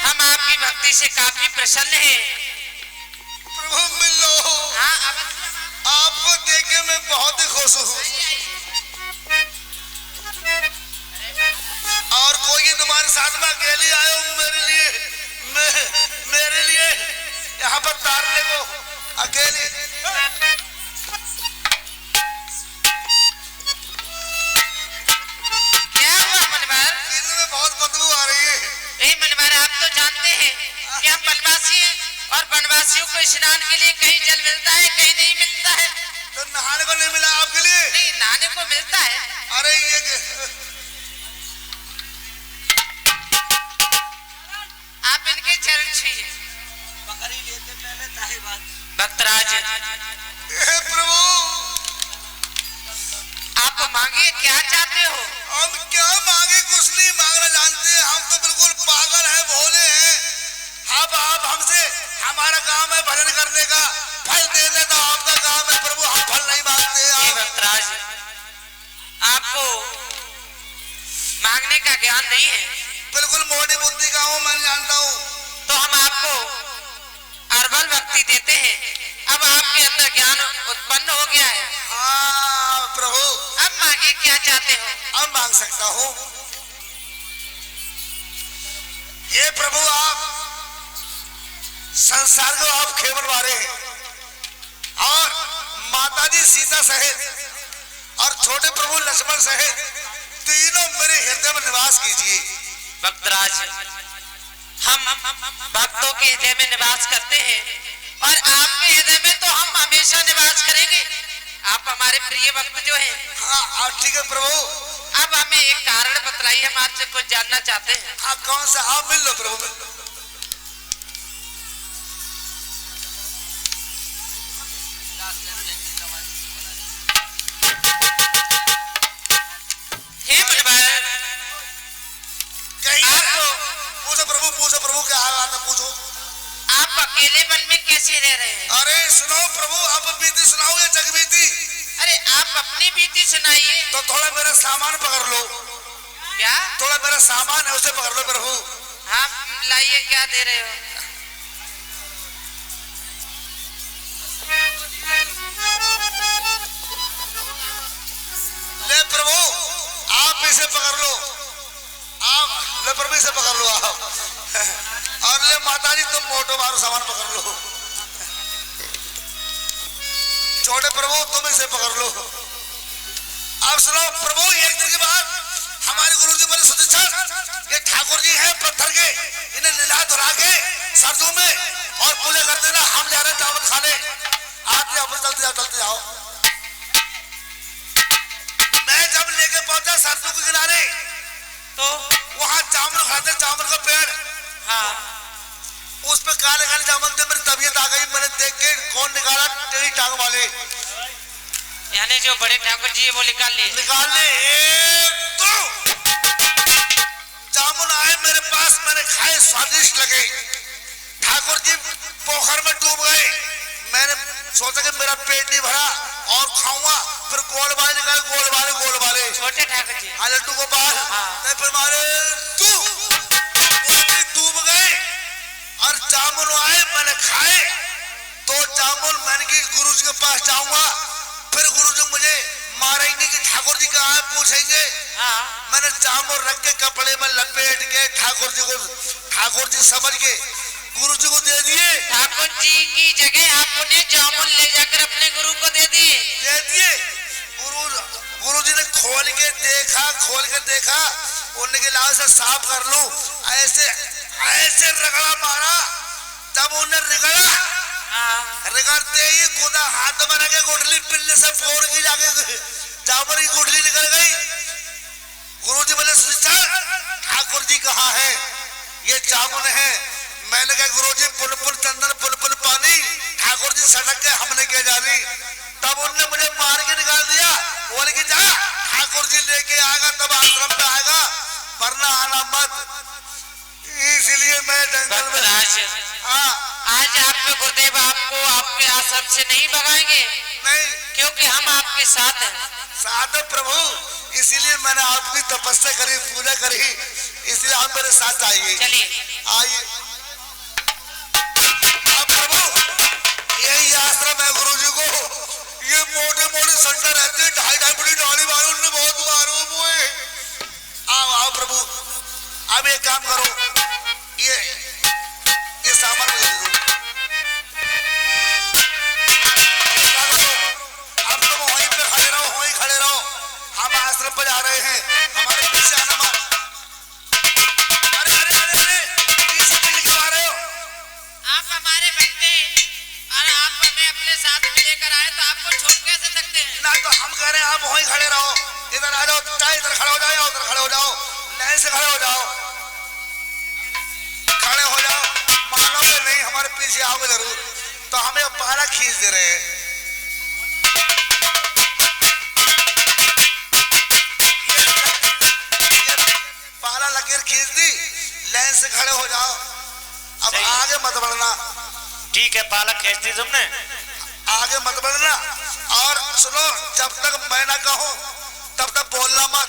हम आपकी भक्ति से काफी प्रसन्न हैं। प्रभु मिल लो। हाँ आपको देखे मैं बहुत ही खुश हूँ। और कोई तुम्हारे साथ में अकेले आए हो मेरे लिए यहाँ पर तारने को अकेले। क्या हुआ मनवर? में बहुत बदबू आ रही है। मनवर आप तो जानते हैं कि हम वनवासी हैं और वनवासियों को स्नान के लिए कहीं जल मिलता है कहीं नहीं मिलता है। तो नहाने को नहीं मिला आपके लिए? नहीं नहाने को मिलता है। अरे ये आप इनके चरण छुइए। भक्तराज प्रभु आप मांगिए क्या चाहते हो? हम क्या मांगे? कुछ नहीं मांगना जानते। हम तो बिल्कुल पागल हैं, भोले हैं। अब आप हमसे, हमारा काम है भजन करने का, फल देने का आपका काम है प्रभु। हम फल नहीं मांगते। भक्तराज आपको मांगने का ज्ञान नहीं है। बिल्कुल मोटी बुद्धि का हूँ, मैं जानता हूँ। तो हम आपको अर्बल भक्ति देते हैं। अब आपके अंदर ज्ञान उत्पन्न हो गया है। हाँ प्रभु। अब मांगे क्या चाहते हो? अब मांग सकता हूँ। ये प्रभु आप संसार को आप खेवल वाले हैं और माता जी सीता सहित और छोटे प्रभु लक्ष्मण सहित तीनों मेरे हृदय में निवास कीजिए। भक्तराज हम भक्तों के हृदय में निवास करते हैं और आपके हृदय में तो हम हमेशा निवास करेंगे। आप हमारे प्रिय भक्त जो हैं। हाँ ठीक है प्रभु। अब हमें एक कारण बतलाइए, हम आपसे कुछ जानना चाहते हैं। हाँ कौन सा? आप मिल लो प्रभु, मिल लो। पूछो प्रभु क्या हाल है? पूछो। आप अकेलेपन में कैसे रह रहे हैं? अरे सुनो प्रभु, आप बीती सुनाओ या जग बीती? अरे आप अपनी बीती सुनाइए। तो थोड़ा मेरा सामान पकड़ लो। क्या? थोड़ा मेरा सामान है उसे पकड़ लो प्रभु। हाँ लाइए, क्या दे रहे हो? ले प्रभु आप इसे पकड़ लो। आप ले प्रभु इसे पकड़ लो आप। और ले माता जी तुम मोटो मारो सामान पकड़ लो। छोटे प्रभु तुम इसे पकड़ लो। अब सुनो प्रभु, एक दिन के बाद हमारे गुरु जी बोले सुधीक्षण, ये ठाकुर जी हैं पत्थर के, इन्हें निला धुला के सरसों में और पूजा कर देना। हम जा रहे हैं चावल खाने। आते जाओ, चलते जाओ, चलते जाओ। मैं जब लेके पहुंचा सरसों के किनारे तो वहां जामुन खाते, जामुन का पेड़। हाँ। उस पे काले काले जामुन थे। मेरी तबीयत आ गई, मैंने देख के कौन निकाला? टेढ़ी टांग वाले, यानी जो बड़े ठाकुर जी है वो निकाल ले। तो जामुन आए मेरे पास, मैंने खाए, स्वादिष्ट लगे। ठाकुर जी पोखर में डूब गए। मैंने सोचा कि मेरा पेट नहीं भरा और खाऊंगा, फिर गोल वाले निकाले, गोल वाले छोटे ठाकुर जी लड्डू गोपाल। हाँ। फिर मारे डूब गए और जामुन आए, मैंने खाए। तो जामुन मैंने कि गुरु जी के पास जाऊंगा, फिर गुरु जी मुझे मारेंगे कि ठाकुर जी कहाँ है पूछेंगे। हाँ। मैंने जामुन रख के कपड़े में लपेट के ठाकुर जी समझ के गुरु जी को दे दिए। ठाकुर जी की जगह आपने जामुन ले जाकर अपने गुरु को दे दिए। गुरु जी ने खोल के देखा, उन्होंने के लाल से साफ कर लूं। ऐसे रगड़ा मारा। जब उन्हें रिगड़ते ही खुदा हाथ में रखे गुठली पिल्ले से फोड़ की जाके जामुन की गुठली निकल गई। गुरु जी बोले ठाकुर जी कहाँ है? ये जामुन है। मैंने कहा गुरु जी पुल चंदन पुल पानी, ठाकुर जी सड़क के हमने क्या जानी। तब उनने मुझे मार के निकाल दिया। बोले कि जा ठाकुर जी लेके आएगा तब आश्रम पे आएगा, वरना आना मत। इसलिए मैं जंगल में। हाँ आज आपके गुरुदेव आपको आपके आश्रम से नहीं भगाएंगे। नहीं, क्योंकि हम आपके साथ हैं। साथ प्रभु, इसीलिए मैंने आपकी तपस्या करी, पूजा करी। इसलिए आप मेरे साथ आइए। चलिए आइए आप प्रभु, यही आश्रम है गुरु जी को। ये मोटे मोटे संतर रहते हैं, 2.5 फुट डाली मारो, उन्होंने बहुत मारो मुझे। आओ आओ प्रभु, अब एक काम करो, ये सामान मुझे दे दो। अब तुम वहीं पे खड़े रहो, वहीं खड़े रहो। हम आश्रम पर जा रहे हैं, हमारे पीछे आना मत। अरे अरे अरे अरे, पीछे पीछे क्यों आ रहे हो? आप हमारे बंदे और आप हमें अपने साथ में लेकर आए तो आपको छोड़ कैसे सकते हैं? ना तो हम कह रहे हैं आप वहीं खड़े रहो। इधर आ जाओ, चाहे इधर खड़े हो जाओ या उधर खड़े हो जाओ, लाइन से खड़े हो जाओ, खड़े हो जाओ। मानोगे नहीं, हमारे पीछे आओगे जरूर, तो हमें पारा खींच दे रहे हैं। ये पारा लकीर खींच दी, लाइन से खड़े हो जाओ। अब आगे मत बढ़ना। ठीक है, पालक खींच दी तुमने, आगे मत बढ़ना। और सुनो, जब तक मैं ना कहूं तब तक बोलना मत।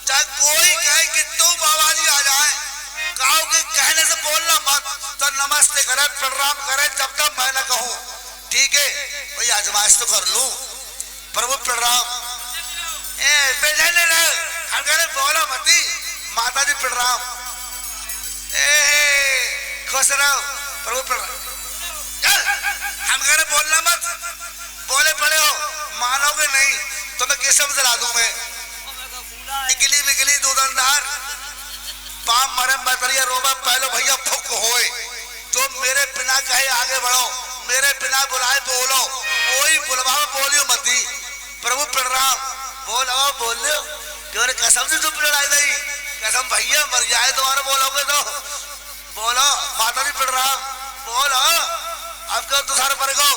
चाहे कोई कहे कि तू बाबा जी आ जाए, कहो कि कहने से बोलना मत। तो नमस्ते करे, प्रणाम करे, जब तक मैं ना कहूं। ठीक है भाई, आजमाइश तो कर लूं। प्रभु प्रणाम। हम कह रहे बोलो मती, माता जी प्रणाम। खुश रहो, प्रभु प्रणाम। हम कह रहे बोलना मत, बोले पड़े हो, मानोगे नहीं तो मैं किस शब्द ला दूं। मैं इकली बिकली दूधनदार पाम मरे मतरिया रोबा पहलो भैया फुक होए। जो मेरे बिना कहे आगे बढ़ो, मेरे बिना बुलाए बोलो, कोई बुलवाओ बोलियो मती। प्रभु प्रणाम। बोलो बोलो, क्यों रे कसम से चुप लड़ाई नहीं, कसम भैया मर जाए तुम्हारा बोलोगे तो। बोलो माता जी प्रणाम, बोलो। अब क्यों तुषार पर गो,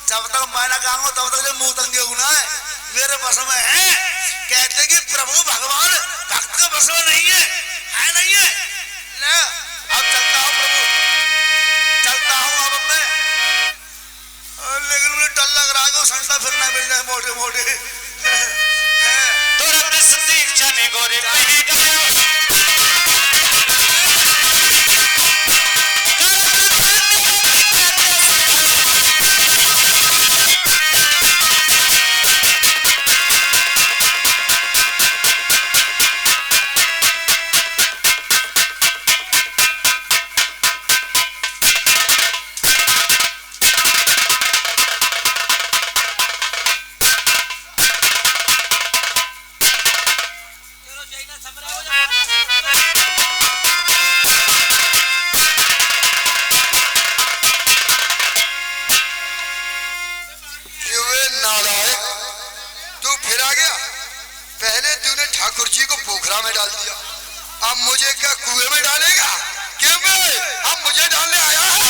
जब तक मैं ना कहूँ तब तक जो मुंह तंगे होना है मेरे बस में है। कहते कि प्रभु भगवान भक्त के बस में नहीं है नहीं है। ले अब चलता हूँ प्रभु, चलता हूँ अब मैं। लेकिन मुझे डर लग रहा है कि संस्था फिरना मिल जाए मोटे मोटे। तुरंत दीक्षा ने गोरे पहने गया। ठाकुर जी को पोखरा में डाल दिया, अब मुझे क्या कुएं में डालेगा? क्यों मैं, अब मुझे डालने आया है।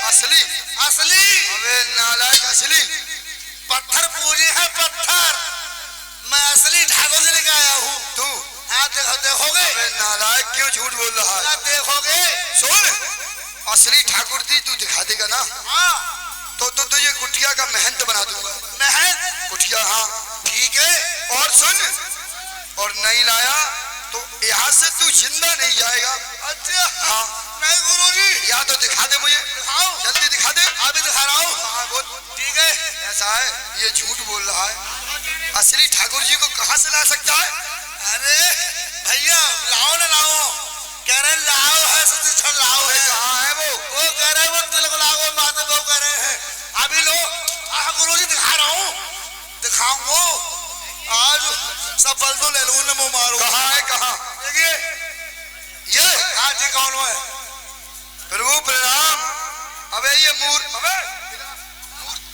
असली असली अबे नालायक, असली पत्थर पूजे है पत्थर। मैं असली ठाकुर जी लेके आया हूँ। तू हाँ देखोगे। अबे नालायक, क्यों झूठ बोल रहा है? देखोगे। सुन, असली ठाकुर जी तू दिखा देगा ना? हाँ। तो तुझे कुटिया का महंत बना दूंगा। महंत? कुटिया, हाँ ठीक है। और सुन, और नहीं लाया तो यहाँ से तू जिंदा नहीं जाएगा। अच्छा हाँ। नहीं गुरुजी, या तो दिखा दे मुझे। दिखाओ, जल्दी दिखा दे। अभी दिखा रहा हूँ। हाँ बोल। ठीक है। ऐसा है, ये झूठ बोल रहा है। असली ठाकुर जी को कहाँ से ला सकता है? अरे भैया लाओ ना लाओ, कह रहे लाओ है, सतीश लाओ है। कहाँ है वो कह रहे वो तिलक लाओ माता वो कह रहे हैं। अभी लो गुरुजी दिखा रहा हूँ, दिखाऊंगा आज सब बल तो ले लूँ, मुँह मारो। कहाँ है? कहाँ? देखिए ये। हाँ जी कौन है? प्रभु प्रणाम। अबे ये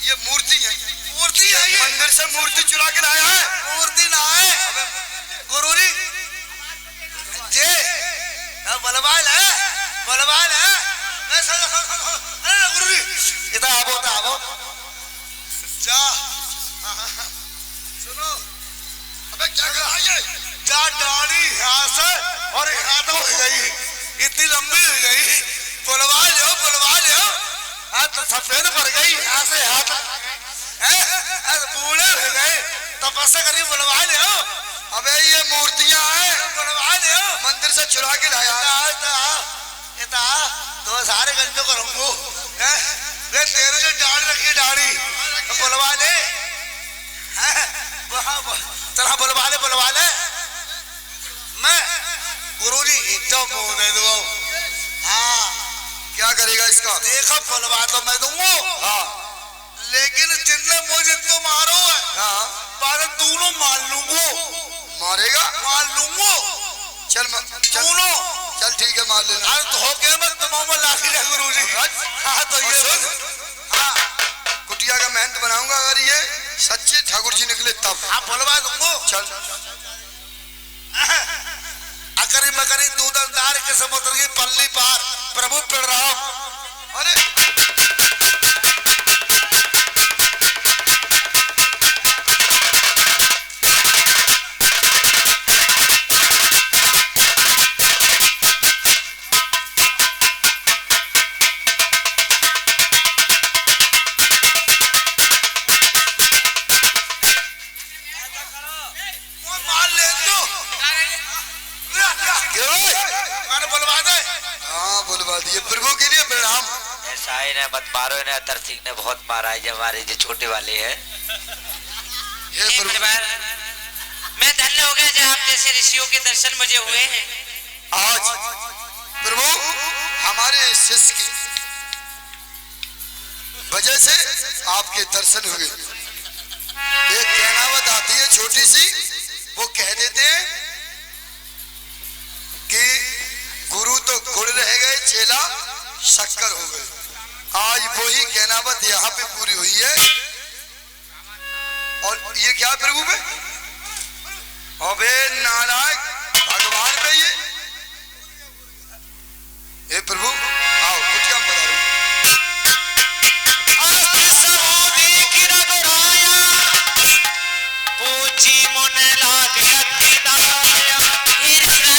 ये मूर्ति है। मूर्ति है ये? मंदिर से मूर्ति चुरा के लाया है। मूर्ति ना है गुरुजी, जे बलवाल है, बलवाल है। अरे गुरुजी इधर आवो, इधर आवो। लंबी हो गई, बुलवा लो। हाँ तो सफेद पड़ गई, ऐसे हाथ बूढ़े हो गए, तपस्या करी, बुलवा लो। अबे ये मूर्तियां हैं, बुलवा लो, मंदिर से चुरा के लाया। तो सारे गंजों को रंगो, तेरे जो दाढ़ी रखी, दाढ़ी तो बुलवा ले। चला बुलवा ले। मैं गुरुजी तो मुंह दे दो। हाँ क्या करेगा इसका? देखो बुलवा तो मैं दूंगा, हाँ लेकिन जितने मुझे तो मारो है, हाँ बार दोनों मार लूंगा। मारेगा? मार लूंगा। चल दोनों, चल ठीक है मार लेना। अरे धोखे में तमाम लाठी है गुरुजी। हाँ तो ये सुन, हाँ कुटिया का मेहनत बनाऊंगा अगर ये सच्चे ठाकुर जी निकले तब। हाँ बुलवा दूंगा। चल अकरी मकरी दूधदार के समुद्र की पल्ली पार प्रभु प्रणाम। अरे प्रभु के लिए प्रणाम। ऐसा ही ना मत मारो ना, अतर सिंह ने बहुत मारा है जो हमारे जो छोटे वाले हैं। मैं धन्य हो गया जो आप जैसे ऋषियों के दर्शन मुझे हुए हैं। आज प्रभु हमारे शिष्य की वजह से आपके दर्शन हुए। एक कहनावत आती है छोटी सी, वो कह देते हैं कि गुरु तो गुड़ रह गए, चेला शक्कर हो गए। आज वही कहनावत यहाँ पे पूरी हुई है। और ये क्या प्रभु पे? अबे नारायण भगवान पे ये प्रभु आओ कुछ क्या बता रहा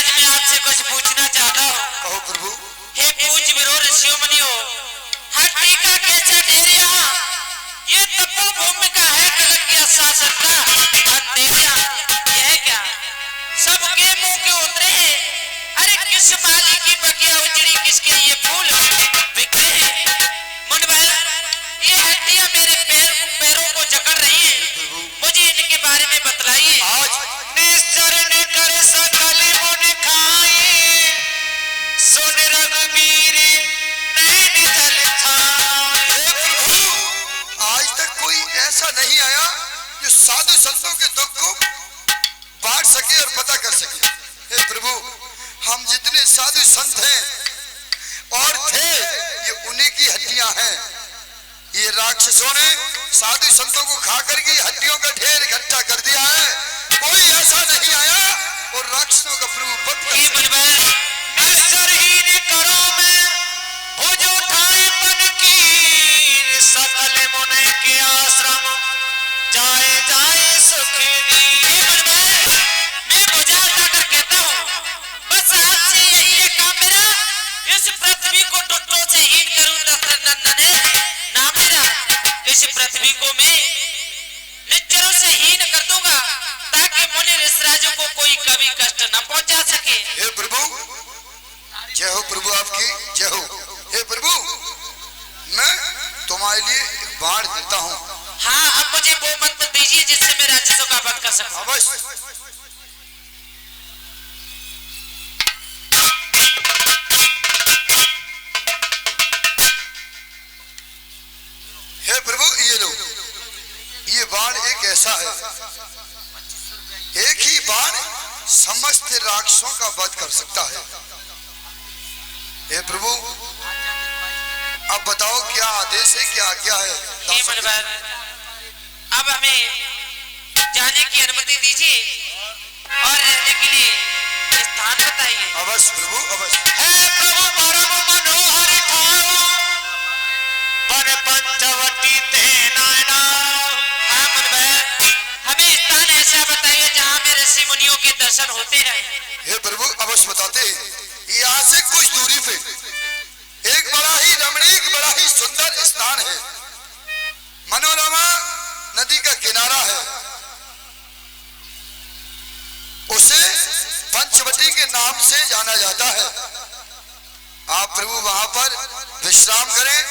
मैं आपसे कुछ पूछना चाहता हूँ। कहो प्रभु। हे पूज्य विरो ऋषियों मुनियों, हट्टी का कैसा डेरिया, ये तपो भूमि का है कलंकिया शासन का अंधेरिया। यह क्या सबके मुंह के उतरे हैं? अरे किस माली की बगिया उजड़ी, किसके ये फूल बिखरे हैं? मुनबल ये हड्डियां मेरे पैरों को जकड़ रही हैं, मुझे इनके बारे में बतलाइए। आज निश्चर ने करे सकल मुन खाए, सुन रघुबीर नैन जल छाए। आज तक कोई ऐसा नहीं आया जो साधु संतों के दुख को बांट सके और पता कर सके। हे प्रभु हम जितने साधु संत हैं और थे ये उन्हीं की हड्डियां हैं। ये राक्षसों ने साधु संतों को खा करके हड्डियों का ढेर इकट्ठा कर दिया है। कोई ऐसा नहीं आया और राक्षसों का प्रभु बंद कर सके। निश्चरहीन करो में भुज उठाए मन की, सकल मुन के आश्रम जाए जाए सुख दी। मैं बुझा उठाकर कहता हूँ, बस आज से यही है काम मेरा, इस पृथ्वी को टुकड़ों से हीन करूं दशरथ है ना मेरा। इस पृथ्वी को मैं निज्जरों से हीन कर दूंगा ताकि मुनि ऋषिराजों को कोई कभी कष्ट न पहुंचा सके। हे प्रभु जय हो प्रभु आपकी जय हो। हे प्रभु मैं तुम्हारे लिए एक बाण देता हूँ। हाँ अब मुझे वो मंत्र दीजिए जिससे मैं राक्षसों का वध कर सकूं। अवश्य। हे प्रभु ये लो, ये बाण एक ऐसा है, एक ही बाण समस्त राक्षसों का वध कर सकता है। हे प्रभु अब बताओ क्या आदेश है, क्या आज्ञा है? हे मनवर, अब हमें जाने की अनुमति दीजिए और रहने के लिए स्थान बताइए। अवश्य प्रभु अवश्य। है प्रभु परम मनोहर ठाव, वन पंचवटी ते नैना। हाँ मनवर, हमें स्थान ऐसा बताइए जहाँ में ऋषि मुनियों के दर्शन होते हैं। हे प्रभु अवश्य बताते। यहाँ से कुछ दूरी पे एक बड़ा ही रमणीक, बड़ा ही सुंदर स्थान है। मनोरमा नदी का किनारा है, उसे पंचवटी के नाम से जाना जाता है। आप प्रभु वहां पर विश्राम करें,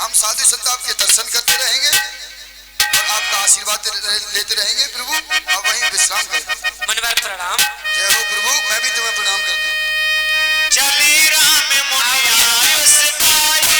हम साधु संत आपके दर्शन करते रहेंगे और आपका आशीर्वाद लेते रहेंगे। प्रभु आप वहीं विश्राम करें। मनवर प्रणाम। जय हो प्रभु, मैं भी तुम्हें प्रणाम करता हूँ। चली राम मुनिया सताई,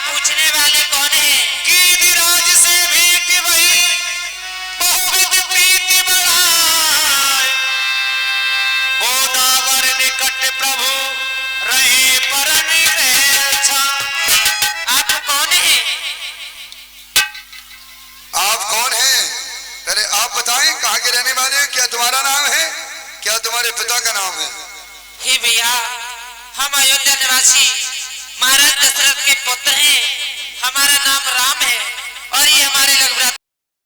पूछने वाले कौन है? गिरिराज से भेंट भई, बहुत प्रीति बढ़ाए, गोदावर निकट प्रभु रहे परन रैछा। आप कौन है? आप कौन हैं? पहले आप बताएं, कहाँ के रहने वाले हैं? क्या तुम्हारा नाम है? क्या तुम्हारे पिता का नाम है? हे भैया, हम अयोध्या निवासी महाराज दशरथ के पुत्र हैं। हमारा नाम